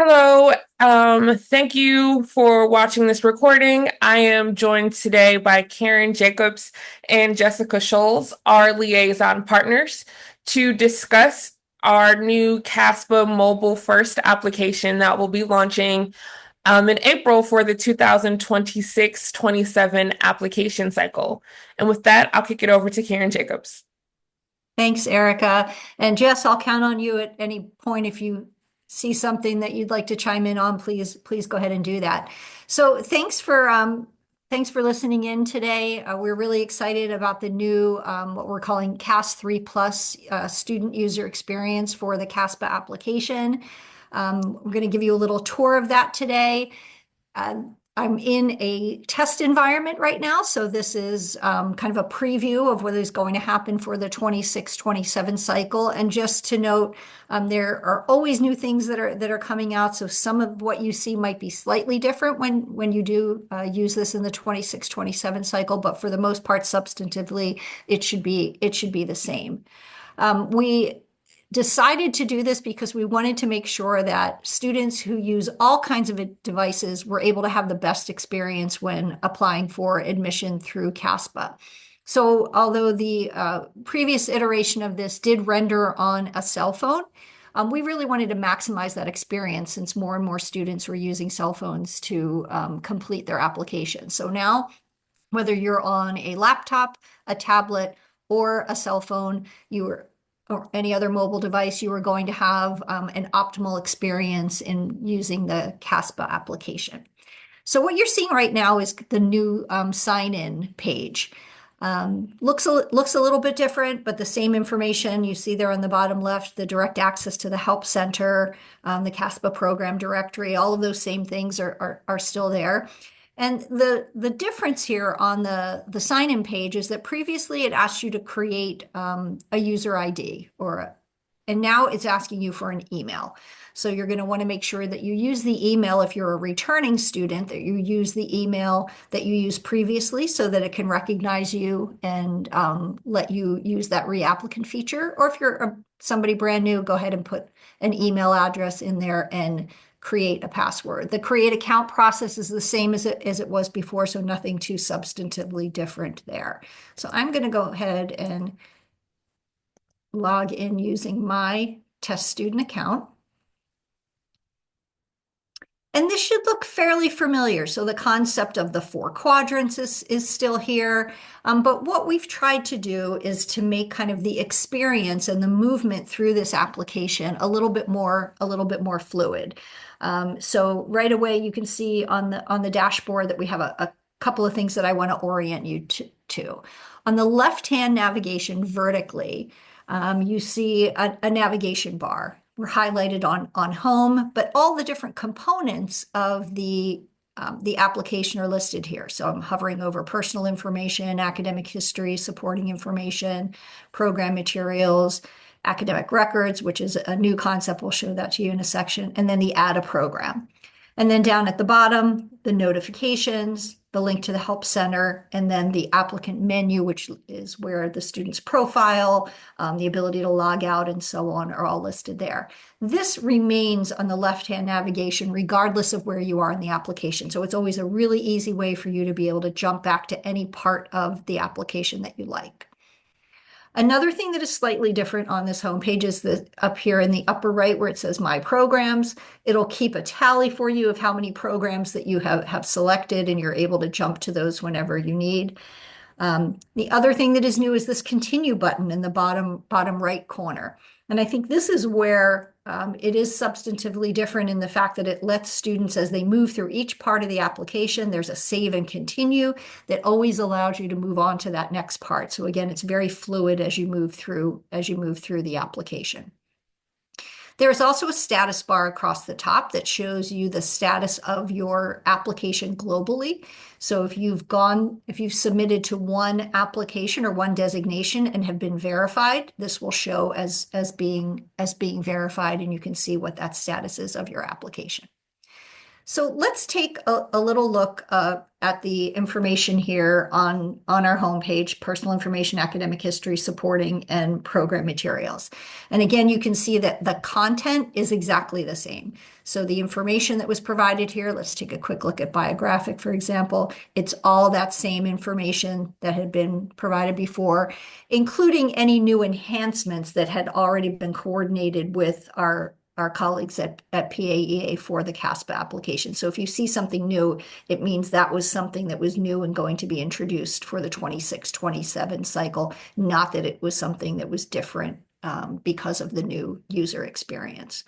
Hello. Thank you for watching this recording. I am joined today by Karen Jacobs and Jessica Scholes, our liaison partners, to discuss our new CASPA mobile first application that will be launching in April for the 2026-27 application cycle. And with that, I'll kick it over to Karen Jacobs. Thanks, Erica. And Jess, I'll count on you at any point if you see something that you'd like to chime in on, please go ahead and do that. So thanks for listening in today. We're really excited about the new what we're calling CAS 3 Plus student user experience for the CASPA application. We're going to give you a little tour of that today. I'm in a test environment right now, so this is kind of a preview of what is going to happen for the 26-27 cycle. And just to note, there are always new things that are coming out, so some of what you see might be slightly different when you do use this in the 26-27 cycle, but for the most part, substantively, it should be the same. We decided to do this because we wanted to make sure that students who use all kinds of devices were able to have the best experience when applying for admission through CASPA. So although the previous iteration of this did render on a cell phone, we really wanted to maximize that experience since more and more students were using cell phones to complete their application. So now, whether you're on a laptop, a tablet, or a cell phone, or any other mobile device, you are going to have an optimal experience in using the CASPA application. So what you're seeing right now is the new sign-in page. Looks a little bit different, but the same information you see there on the bottom left, the direct access to the help center, the CASPA program directory, all of those same things are still there. And the difference here on the sign-in page is that previously it asked you to create a user ID and now it's asking you for an email. So you're going to want to make sure that you use the email if you're a returning student, that you use the email that you used previously so that it can recognize you and let you use that reapplicant feature. Or if you're somebody brand new, go ahead and put an email address in there and create a password. The create account process is the same as it was before, so nothing too substantively different there. So I'm going to go ahead and log in using my test student account. And this should look fairly familiar. So the concept of the 4 quadrants is still here. But what we've tried to do is to make kind of the experience and the movement through this application a little bit more fluid. So right away, you can see on the dashboard that we have a couple of things that I want to orient you to. On the left-hand navigation vertically, you see a navigation bar. We're highlighted on home, but all the different components of the application are listed here. So I'm hovering over personal information, academic history, supporting information, program materials, academic records, which is a new concept. We'll show that to you in a section, and then the add a program. And then down at the bottom, the notifications, the link to the help center, and then the applicant menu, which is where the student's profile, the ability to log out, and so on are all listed there. This remains on the left-hand navigation regardless of where you are in the application. So it's always a really easy way for you to be able to jump back to any part of the application that you like. Another thing that is slightly different on this homepage is up here in the upper right where it says My Programs. It'll keep a tally for you of how many programs that you have selected, and you're able to jump to those whenever you need. The other thing that is new is this Continue button in the bottom right corner. And I think this is where it is substantively different in the fact that it lets students, as they move through each part of the application, there's a save and continue that always allows you to move on to that next part. So again, it's very fluid as you move through the application. There's also a status bar across the top that shows you the status of your application globally. So if you've submitted to one application or one designation and have been verified, this will show as being verified, and you can see what that status is of your application. So let's take a little look at the information here on our homepage, personal information, academic history, supporting, and program materials. And again, you can see that the content is exactly the same. So the information that was provided here, let's take a quick look at biographic, for example. It's all that same information that had been provided before, including any new enhancements that had already been coordinated with our colleagues at PAEA for the CASPA application. So if you see something new, it means that was something that was new and going to be introduced for the 26-27 cycle, not that it was something that was different because of the new user experience.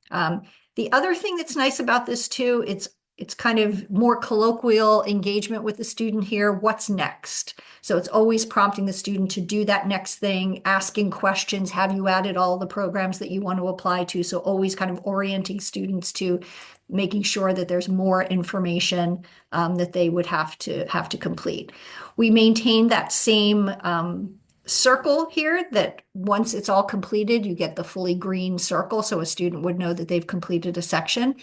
The other thing that's nice about this too, it's kind of more colloquial engagement with the student here. What's next? So it's always prompting the student to do that next thing, asking questions. Have you added all the programs that you want to apply to? So always kind of orienting students to making sure that there's more information that they would have to complete. We maintain that same circle here that once it's all completed, you get the fully green circle. So a student would know that they've completed a section.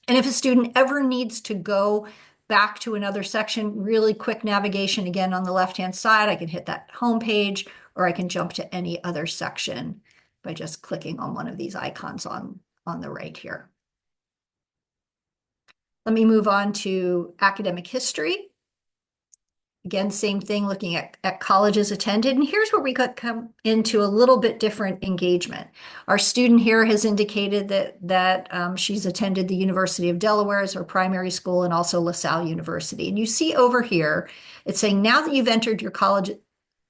And if a student ever needs to go back to another section, really quick navigation again on the left-hand side, I can hit that home page, or I can jump to any other section by just clicking on one of these icons on the right here. Let me move on to academic history. Again, same thing, looking at colleges attended. And here's where we could come into a little bit different engagement. Our student here has indicated that she's attended the University of Delaware as her primary school, and also LaSalle University. And you see over here, it's saying now that you've entered your college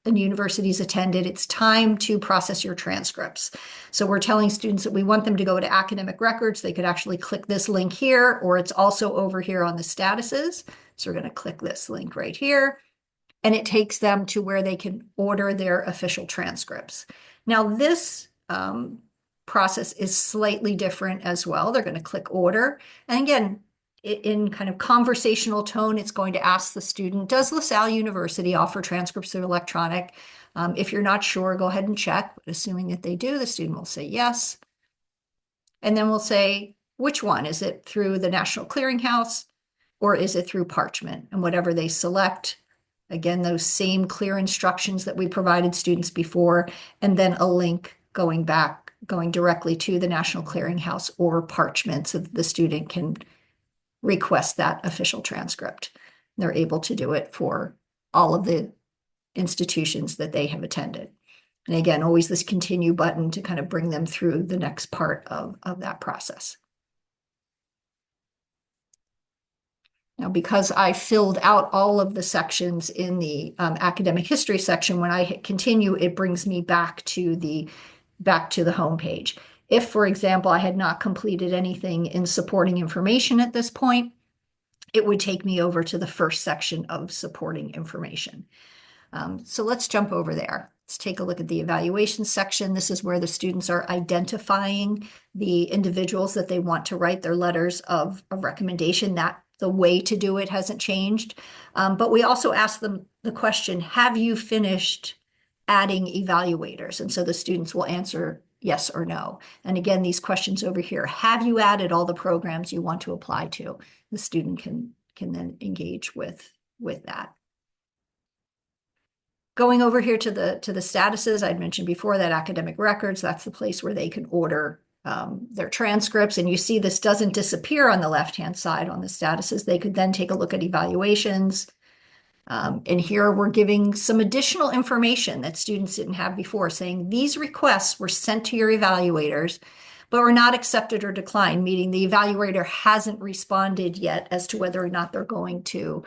and universities attended, it's time to process your transcripts. So we're telling students that we want them to go to academic records. They could actually click this link here, or it's also over here on the statuses. So we're going to click this link right here, and it takes them to where they can order their official transcripts. Now this process is slightly different as well. They're going to click order. And again, in kind of conversational tone, it's going to ask the student, does LaSalle University offer transcripts through electronic? If you're not sure, go ahead and check. But assuming that they do, the student will say yes. And then we'll say, which one? Is it through the National Clearinghouse, or is it through Parchment? And whatever they select, again, those same clear instructions that we provided students before, and then a link going directly to the National Clearinghouse or Parchment, so that the student can request that official transcript. They're able to do it for all of the institutions that they have attended. And again, always this continue button to kind of bring them through the next part of that process. Now, because I filled out all of the sections in the academic history section, when I hit continue, it brings me back to the home page. If, for example, I had not completed anything in supporting information at this point, it would take me over to the first section of supporting information. So let's jump over there. Let's take a look at the evaluation section. This is where the students are identifying the individuals that they want to write their letters of recommendation. That the way to do it hasn't changed. But we also ask them the question, have you finished adding evaluators? And so the students will answer yes or no. And again, these questions over here, have you added all the programs you want to apply to? The student can then engage with that. Going over here to the statuses, I'd mentioned before that academic records, that's the place where they can order their transcripts. And you see this doesn't disappear on the left-hand side on the statuses. They could then take a look at evaluations. And here we're giving some additional information that students didn't have before, saying these requests were sent to your evaluators, but were not accepted or declined, meaning the evaluator hasn't responded yet as to whether or not they're going to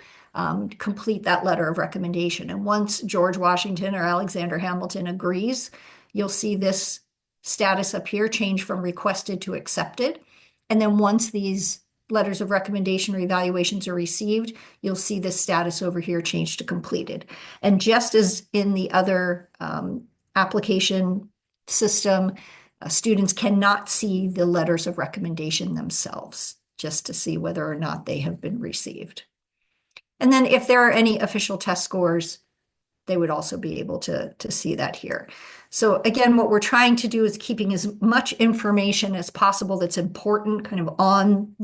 complete that letter of recommendation. And once George Washington or Alexander Hamilton agrees, you'll see this status up here change from requested to accepted. And then once these letters of recommendation or evaluations are received, you'll see this status over here change to completed. And just as in the other application system, students cannot see the letters of recommendation themselves, just to see whether or not they have been received. And then if there are any official test scores, they would also be able to see that here. So again, what we're trying to do is keeping as much information as possible that's important kind of on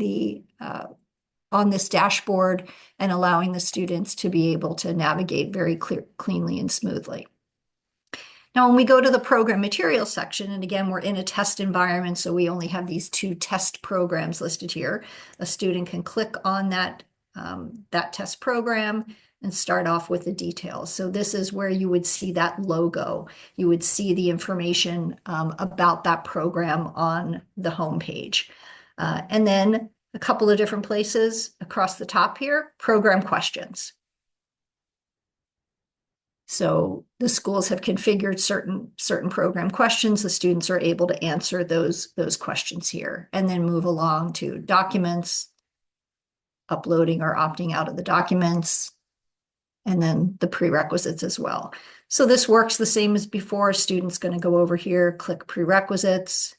this dashboard and allowing the students to be able to navigate very cleanly and smoothly. Now, when we go to the program materials section, and again, we're in a test environment, so we only have these 2 test programs listed here. A student can click on that test program and start off with the details. So this is where you would see that logo. You would see the information about that program on the home page. And then a couple of different places across the top here, program questions. So the schools have configured certain program questions. The students are able to answer those questions here and then move along to documents, uploading or opting out of the documents, and then the prerequisites as well. So this works the same as before. Student's going to go over here, click prerequisites,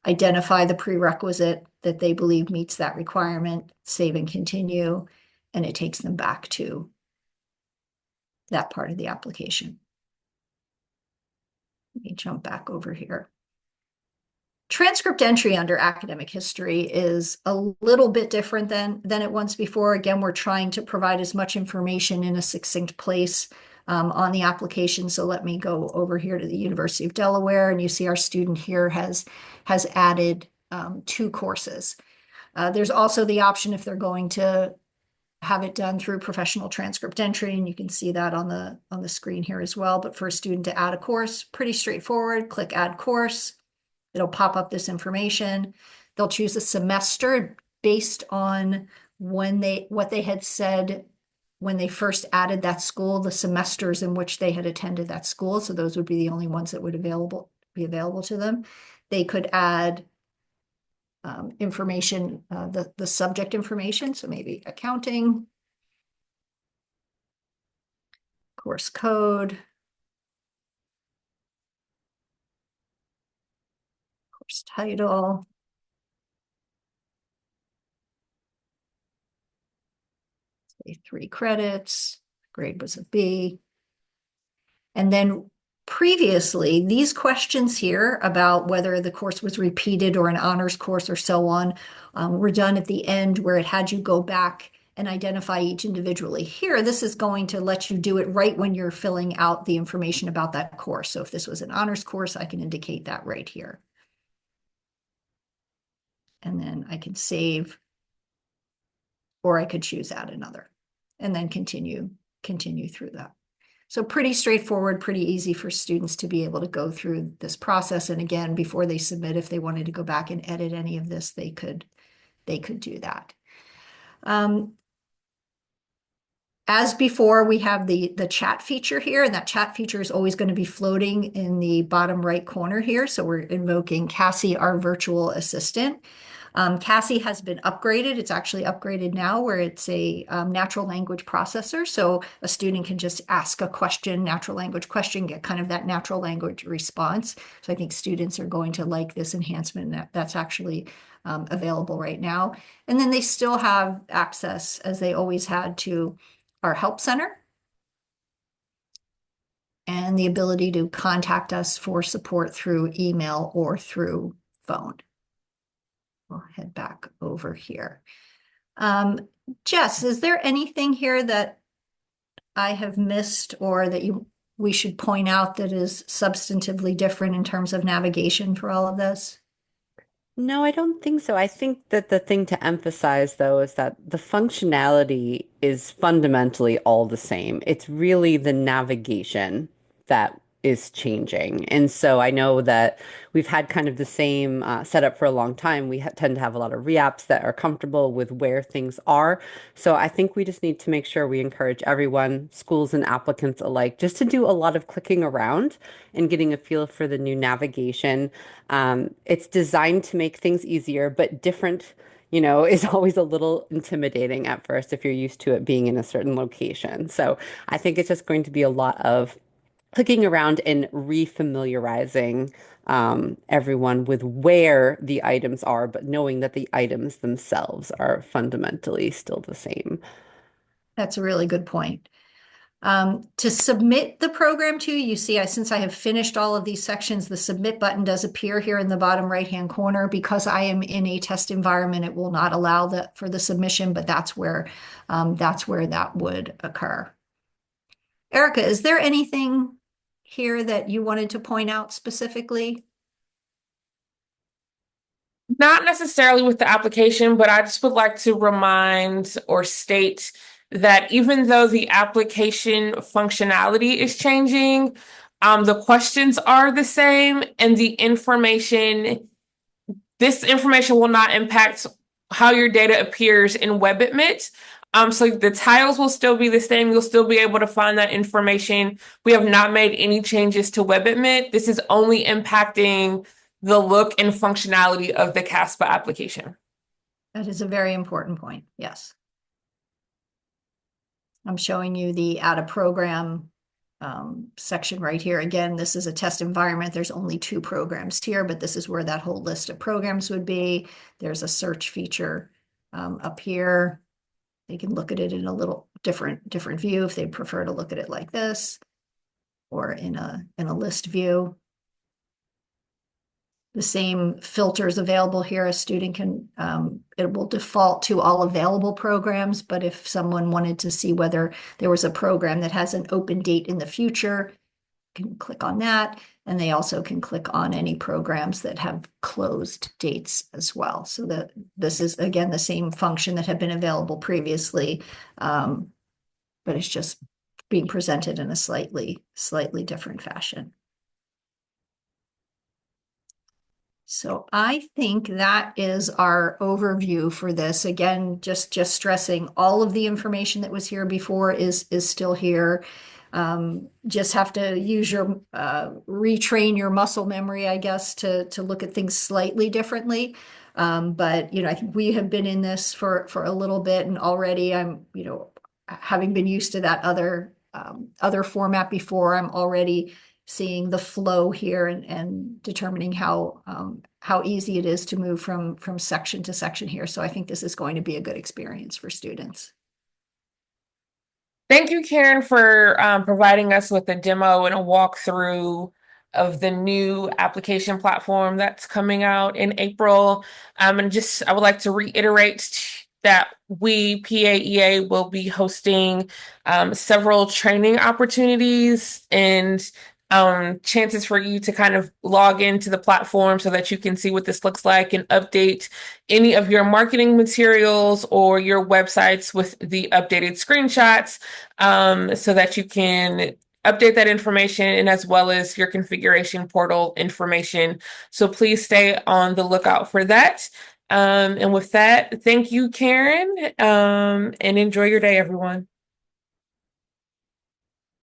identify the prerequisite that they believe meets that requirement, save and continue, and it takes them back to that part of the application. Let me jump back over here. Transcript entry under academic history is a little bit different than it was before. Again, we're trying to provide as much information in a succinct place on the application. So let me go over here to the University of Delaware, and you see our student here has added 2 courses. There's also the option if they're going to have it done through professional transcript entry, and you can see that on the screen here as well. But for a student to add a course, pretty straightforward. Click Add Course. It'll pop up this information. They'll choose a semester based on what they had said when they first added that school, the semesters in which they had attended that school. So those would be the only ones that would be available to them. They could add information, the subject information, so maybe accounting, course code, course title, say 3 credits, grade was a B. And then previously, these questions here about whether the course was repeated or an honors course or so on were done at the end where it had you go back and identify each individually. Here, this is going to let you do it right when you're filling out the information about that course. So if this was an honors course, I can indicate that right here. And then I can save, or I could choose add another, and then continue through that. So pretty straightforward, pretty easy for students to be able to go through this process. And again, before they submit, if they wanted to go back and edit any of this, they could do that. As before, we have the chat feature here, and that chat feature is always going to be floating in the bottom right corner here. So we're invoking Cassie, our virtual assistant. Cassie has been upgraded. It's actually upgraded now where it's a natural language processor. So a student can just ask a question, natural language question, get kind of that natural language response. So I think students are going to like this enhancement that's actually available right now. And then they still have access, as they always had, to our help center and the ability to contact us for support through email or through phone. We'll head back over here. Jess, is there anything here that I have missed or that we should point out that is substantively different in terms of navigation for all of this? No, I don't think so. I think that the thing to emphasize, though, is that the functionality is fundamentally all the same. It's really the navigation that is changing. And so I know that we've had kind of the same setup for a long time. We tend to have a lot of reapps that are comfortable with where things are. So I think we just need to make sure we encourage everyone, schools and applicants alike, just to do a lot of clicking around and getting a feel for the new navigation. It's designed to make things easier, but different, is always a little intimidating at first if you're used to it being in a certain location. So I think it's just going to be a lot of clicking around and refamiliarizing everyone with where the items are, but knowing that the items themselves are fundamentally still the same. That's a really good point. To submit the program to you, see, since I have finished all of these sections, the submit button does appear here in the bottom right-hand corner. Because I am in a test environment, it will not allow that for the submission, but that's where that would occur. Erica, is there anything here that you wanted to point out specifically? Not necessarily with the application, but I just would like to remind or state that even though the application functionality is changing, the questions are the same and this information will not impact how your data appears in WebAdmit. So the tiles will still be the same. You'll still be able to find that information. We have not made any changes to WebAdmit. This is only impacting the look and functionality of the CASPA application. That is a very important point. Yes. I'm showing you the add a program section right here. Again, this is a test environment. There's only 2 programs here, but this is where that whole list of programs would be. There's a search feature up here. They can look at it in a little different view if they prefer to look at it like this, or in a list view. The same filters available here. A student can, it will default to all available programs, but if someone wanted to see whether there was a program that has an open date in the future, can click on that. And they also can click on any programs that have closed dates as well. So this is, again, the same function that had been available previously, but it's just being presented in a slightly different fashion. So I think that is our overview for this. Again, just stressing all of the information that was here before is still here. Just have to use your retrain your muscle memory, I guess, to look at things slightly differently. But I think we have been in this for a little bit, and already I'm having been used to that other format before, I'm already seeing the flow here and determining how easy it is to move from section to section here. So I think this is going to be a good experience for students. Thank you, Karen, for providing us with a demo and a walkthrough of the new application platform that's coming out in April. And I would like to reiterate that we, PAEA, will be hosting several training opportunities and chances for you to kind of log into the platform so that you can see what this looks like and update any of your marketing materials or your websites with the updated screenshots, so that you can update that information, and as well as your configuration portal information. So please stay on the lookout for that. And with that, thank you, Karen, and enjoy your day, everyone.